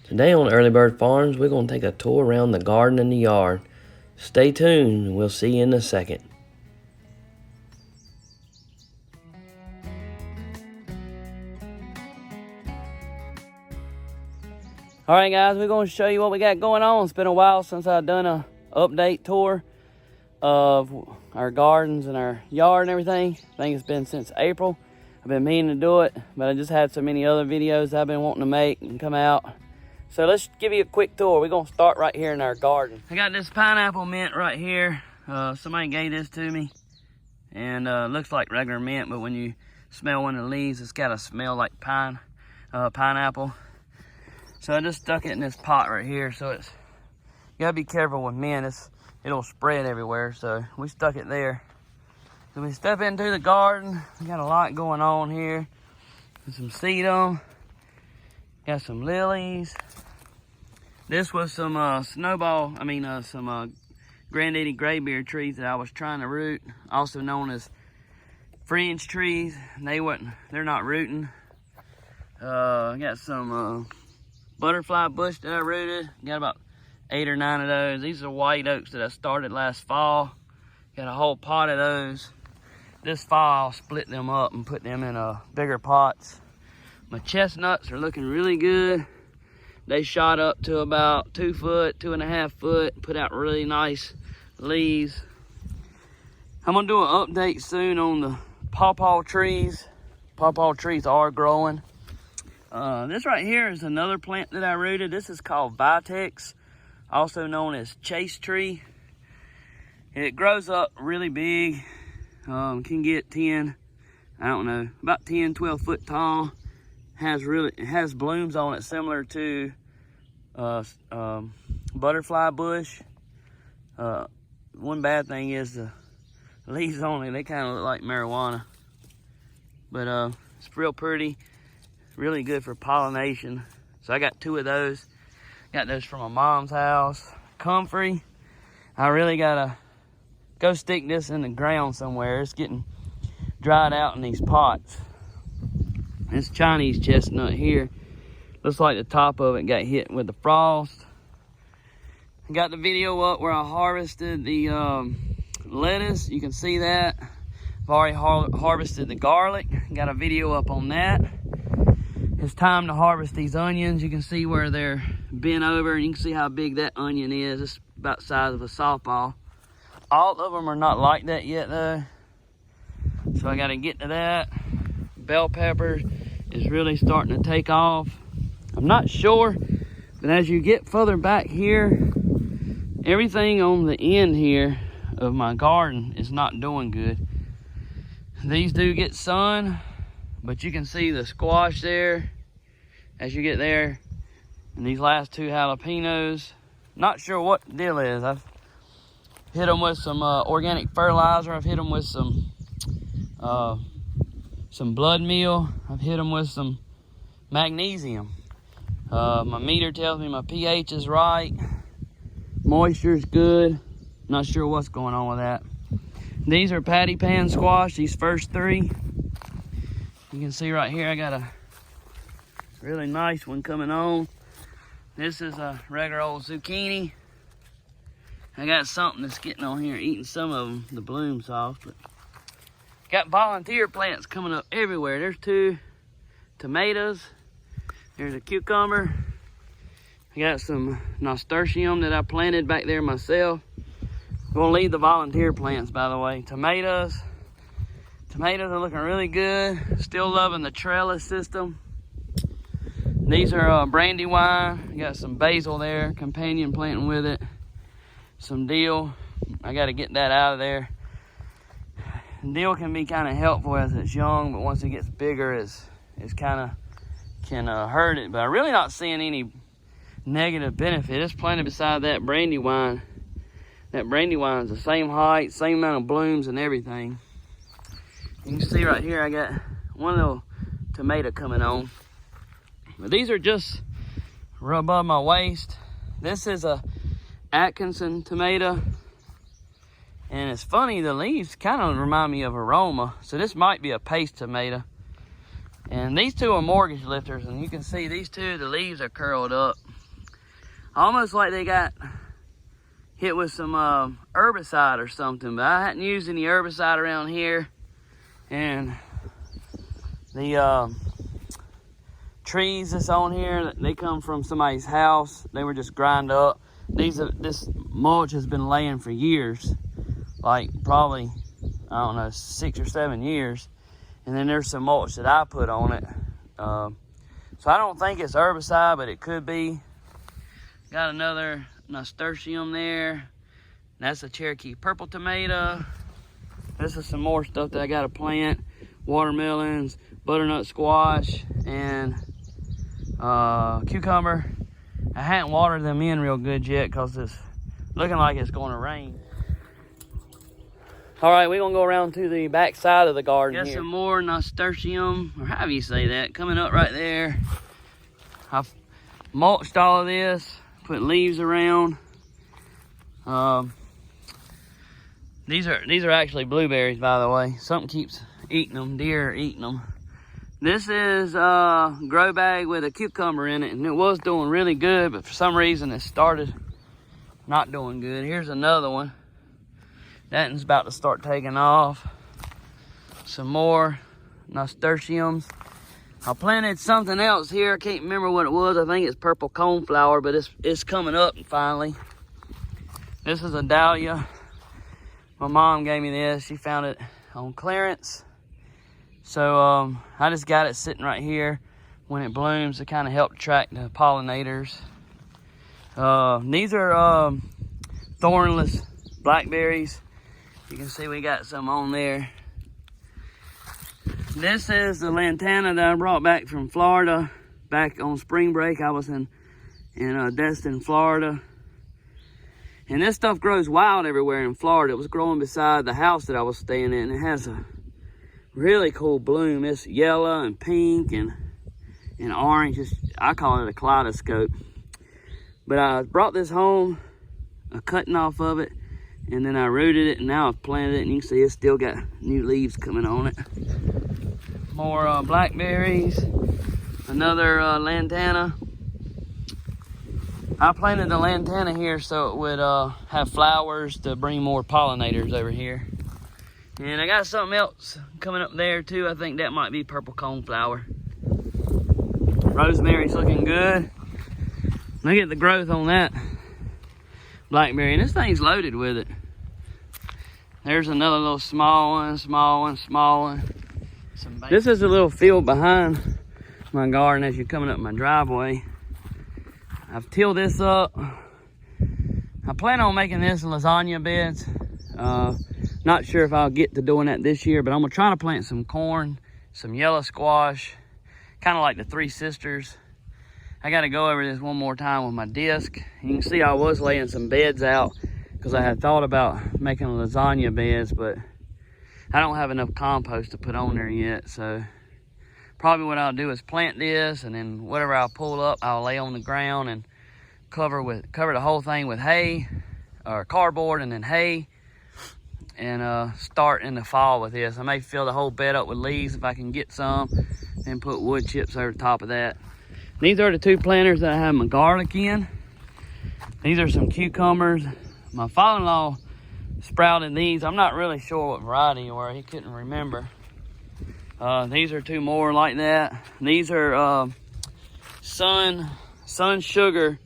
Today on Early Bird Farms, we're going to take a tour around the garden and the yard. Stay tuned, and we'll see you in a second. Alright guys, we're going to show you what we got going on. It's been a while since I've done a update tour of our gardens and our yard and everything. I think it's been since April. I've been meaning to do it, but I just had so many other videos I've been wanting to make and come out. So let's give you a quick tour. We're gonna start right here in our garden. I got this pineapple mint right here. Somebody gave this to me. And looks like regular mint, but when you smell one of the leaves, it's got a smell like pineapple. So I just stuck it in this pot right here. So you gotta be careful with mint. It'll spread everywhere. So we stuck it there. So we step into the garden. We got a lot going on here. Some sedum. Got some lilies. This was some some granddaddy graybeard trees that I was trying to root, also known as fringe trees. They're not rooting. I got some butterfly bush that I rooted. Got about 8 or 9 of those. These are white oaks that I started last fall. Got a whole pot of those. This fall I'll split them up and put them in bigger pots. My chestnuts are looking really good. They shot up to about 2 foot, 2.5 foot, put out really nice leaves. I'm gonna do an update soon on the pawpaw trees. Pawpaw trees are growing. This right here is another plant that I rooted. This is called Vitex, also known as chase tree. It grows up really big. Can get about 10, 12 foot tall. It has blooms on it similar to butterfly bush. One bad thing is the leaves on it, they kind of look like marijuana. But it's real pretty, really good for pollination. So I got 2 of those. Got those from my mom's house. Comfrey. I really gotta go stick this in the ground somewhere. It's getting dried out in these pots. This Chinese chestnut here, looks like the top of it got hit with the frost. I got the video up where I harvested the lettuce. You can see that. I've already harvested the garlic. Got a video up on that. It's time to harvest these onions. You can see where they're bent over, and you can see how big that onion is. It's about the size of a softball. All of them are not like that yet though, so I got to get to that. Bell pepper is really starting to take off. I'm not sure, but as you get further back here, everything on the end here of my garden is not doing good. These do get sun, but you can see the squash there as you get there. And these last 2 jalapenos, not sure what the deal is. I've hit them with some organic fertilizer. I've hit them with some blood meal. I've hit them with some magnesium. My meter tells me my pH is right. Moisture's good. Not sure what's going on with that. These are patty pan squash, these first 3. You can see right here I got a really nice one coming on. This is a regular old zucchini. I got something that's getting on here, eating some of them, the bloom's off. But got volunteer plants coming up everywhere. There's 2 tomatoes. There's a cucumber. I got some nasturtium that I planted back there myself. I'm gonna leave the volunteer plants, by the way. Tomatoes are looking really good. Still loving the trellis system. These are brandywine. I got some basil there, companion planting with it. Some dill. I got to get that out of there. Dill can be kind of helpful as it's young, but once it gets bigger, it's kind of can hurt it. But I'm really not seeing any negative benefit. It's planted beside that brandywine. That brandywine is the same height, same amount of blooms and everything. You can see right here, I got one little tomato coming on. But these are just right above my waist. This is a Atkinson tomato. And it's funny, the leaves kind of remind me of aroma. So this might be a paste tomato. And these two are mortgage lifters, and you can see these two, the leaves are curled up. Almost like they got hit with some herbicide or something, but I hadn't used any herbicide around here. And the trees that's on here, they come from somebody's house. They were just grind up. This mulch has been laying for years, like probably, I don't know, 6 or 7 years. And then there's some mulch that I put on it. So I don't think it's herbicide, but it could be. Got another nasturtium there. That's a Cherokee purple tomato. This is some more stuff that I got to plant. Watermelons, butternut squash, and cucumber. I hadn't watered them in real good yet because it's looking like it's going to rain. All right, we're gonna go around to the back side of the garden. Got some more nasturtium, or however you say that, coming up right there. I've mulched all of this, put leaves around. These are actually blueberries, by the way. Something keeps eating them. Deer are eating them. This is a grow bag with a cucumber in it, and it was doing really good, but for some reason it started not doing good. Here's another one. That one's about to start taking off. Some more nasturtiums. I planted something else here. I can't remember what it was. I think it's purple coneflower, but it's coming up finally. This is a Dahlia. My mom gave me this. She found it on clearance. So I just got it sitting right here when it blooms to kind of help attract the pollinators. These are thornless blackberries. You can see we got some on there. This is the lantana that I brought back from Florida. Back on spring break, I was in Destin, Florida. And this stuff grows wild everywhere in Florida. It was growing beside the house that I was staying in. It has a really cool bloom. It's yellow and pink and orange. I call it a kaleidoscope. But I brought this home, a cutting off of it, and then I rooted it, and now I've planted it, and you can see it's still got new leaves coming on it. More blackberries, another lantana. I planted the lantana here so it would have flowers to bring more pollinators over here. And I got something else coming up there too. I think that might be purple coneflower. Rosemary's looking good. Look at the growth on that blackberry, and this thing's loaded with it. There's another little small one, small one, small one. This is a little field behind my garden as you're coming up my driveway. I've tilled this up. I plan on making this lasagna beds. Not sure if I'll get to doing that this year, but I'm gonna try to plant some corn, some yellow squash, kind of like the Three Sisters. I gotta go over this one more time with my disc. You can see I was laying some beds out because I had thought about making lasagna beds, but I don't have enough compost to put on there yet. So probably what I'll do is plant this, and then whatever I'll pull up, I'll lay on the ground and cover the whole thing with hay or cardboard, and then hay, and start in the fall with this. I may fill the whole bed up with leaves if I can get some, and put wood chips over the top of that. These are the two planters that I have my garlic in. These are some cucumbers. My father-in-law sprouted these. I'm not really sure what variety or he couldn't remember. These are two more like that. These are sun sugar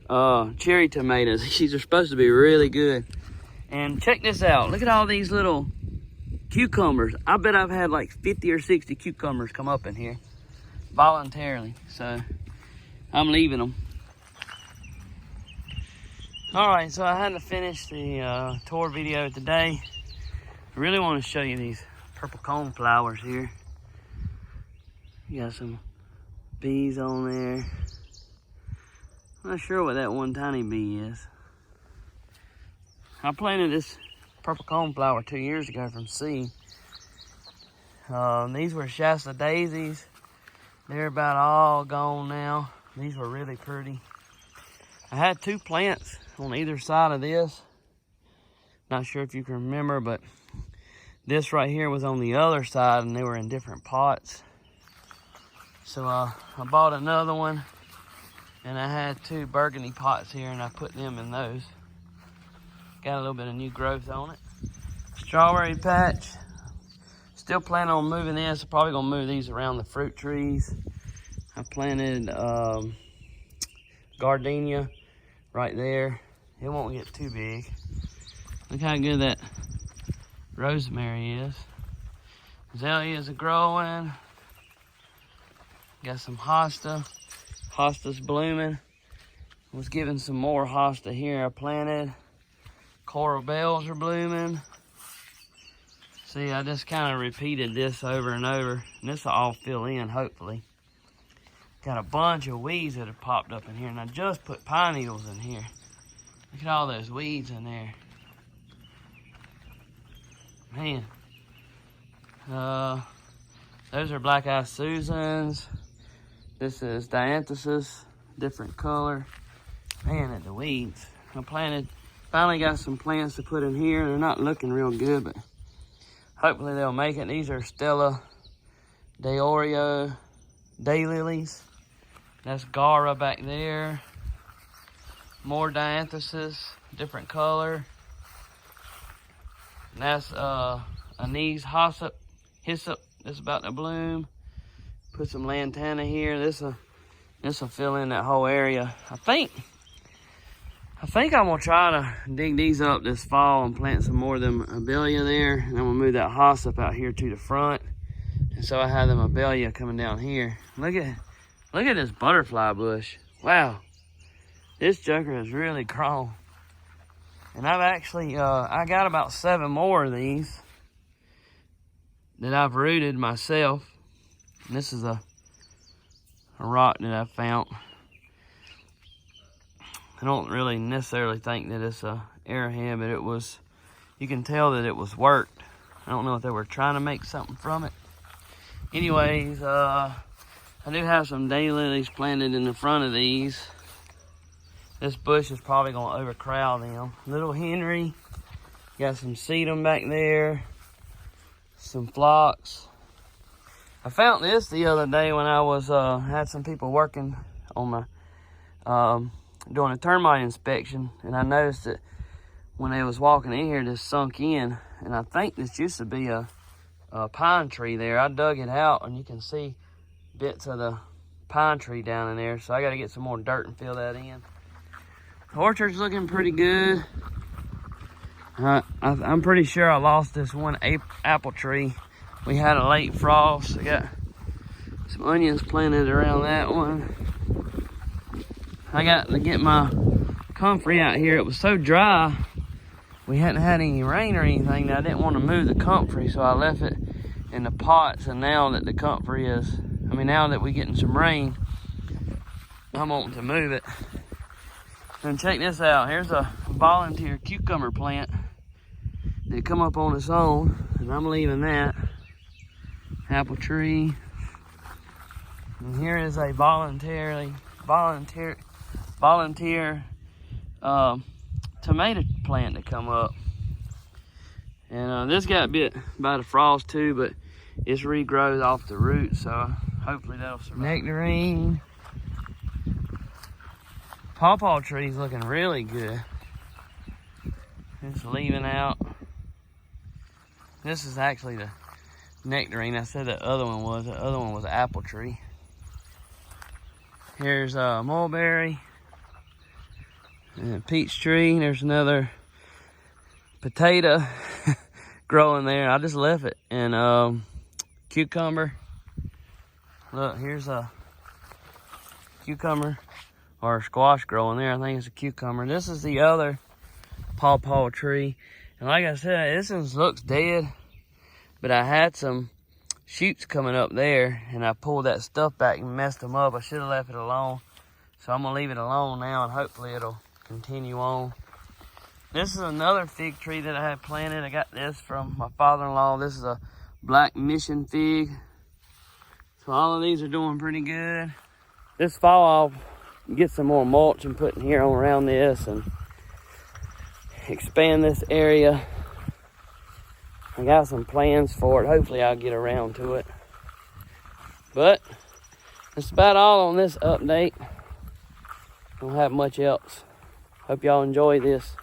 cherry tomatoes. These are supposed to be really good. And check this out. Look at all these little cucumbers. I bet I've had like 50 or 60 cucumbers come up in here voluntarily. So I'm leaving them. All right, so I had to finish the tour video today. I really want to show you these purple coneflowers here. You got some bees on there. I'm not sure what that one tiny bee is. I planted this purple coneflower 2 years ago from seed. These were Shasta Daisies. They're about all gone now. These were really pretty. I had two plants on either side of this. Not sure if you can remember, but this right here was on the other side, and they were in different pots. So I bought another one, and I had 2 burgundy pots here, and I put them in those. Got a little bit of new growth on it. Strawberry patch. Still planning on moving this. I'm probably gonna move these around the fruit trees. I planted gardenia right there. It won't get too big. Look how good that rosemary is. Azaleas are growing. Got some hosta. Hosta's blooming. Was given some more hosta here I planted. Coral bells are blooming. See, I just kind of repeated this over and over, and this will all fill in, hopefully. Got a bunch of weeds that have popped up in here, and I just put pine needles in here. Look at all those weeds in there. Man. Those are black-eyed Susans. This is dianthesis, different color. Man, at the weeds. Finally got some plants to put in here. They're not looking real good, but hopefully they'll make it. These are Stella Daylilies. That's Gara back there. More dianthesis, different color. And that's anise hyssop that's about to bloom. Put some lantana here. This'll fill in that whole area. I think I'm gonna try to dig these up this fall and plant some more of them abelia there. And I'm gonna move that hyssop out here to the front. And so I have them abelia coming down here. Look at this butterfly bush. Wow. This joker has really grown. And I've actually, I got about 7 more of these that I've rooted myself. And this is a rock that I found. I don't really necessarily think that it's a arrowhead, but you can tell that it was worked. I don't know if they were trying to make something from it. Anyways, I do have some daylilies planted in the front of these. This bush is probably gonna overcrowd them. Little Henry, got some sedum back there, some phlox. I found this the other day when I was had some people working on my doing a termite inspection, and I noticed that when they was walking in here, this sunk in, and I think this used to be a pine tree there. I dug it out, and you can see bits of the pine tree down in there, so I got to get some more dirt and fill that in. The orchard's looking pretty good. I'm pretty sure I lost this one apple tree. We had a late frost. I got some onions planted around that one. I got to get my comfrey out here. It was so dry. We hadn't had any rain or anything. I didn't want to move the comfrey, so I left it in the pots. And now that the comfrey now that we're getting some rain, I'm wanting to move it. And check this out. Here's a volunteer cucumber plant that come up on its own, and I'm leaving that. Apple tree. And here is a volunteer tomato plant that come up. And this got bit by the frost too, but it's regrows off the roots, so hopefully that'll survive. Nectarine. Pawpaw tree's looking really good. It's leaving out. This is actually the nectarine. I said the other one was an apple tree. Here's a mulberry and a peach tree. There's another potato growing there. I just left it. And cucumber. Look, here's a cucumber or squash growing there. I think it's a cucumber. This is the other pawpaw tree. And like I said, this one looks dead, but I had some shoots coming up there, and I pulled that stuff back and messed them up. I should have left it alone. So I'm gonna leave it alone now, and hopefully it'll continue on. This is another fig tree that I had planted. I got this from my father-in-law. This is a black mission fig. So all of these are doing pretty good. This fall I'll get some more mulch and put in here around this and expand this area. I got some plans for it. Hopefully I'll get around to it. But That's about all on this update. Don't have much else. Hope y'all enjoy this.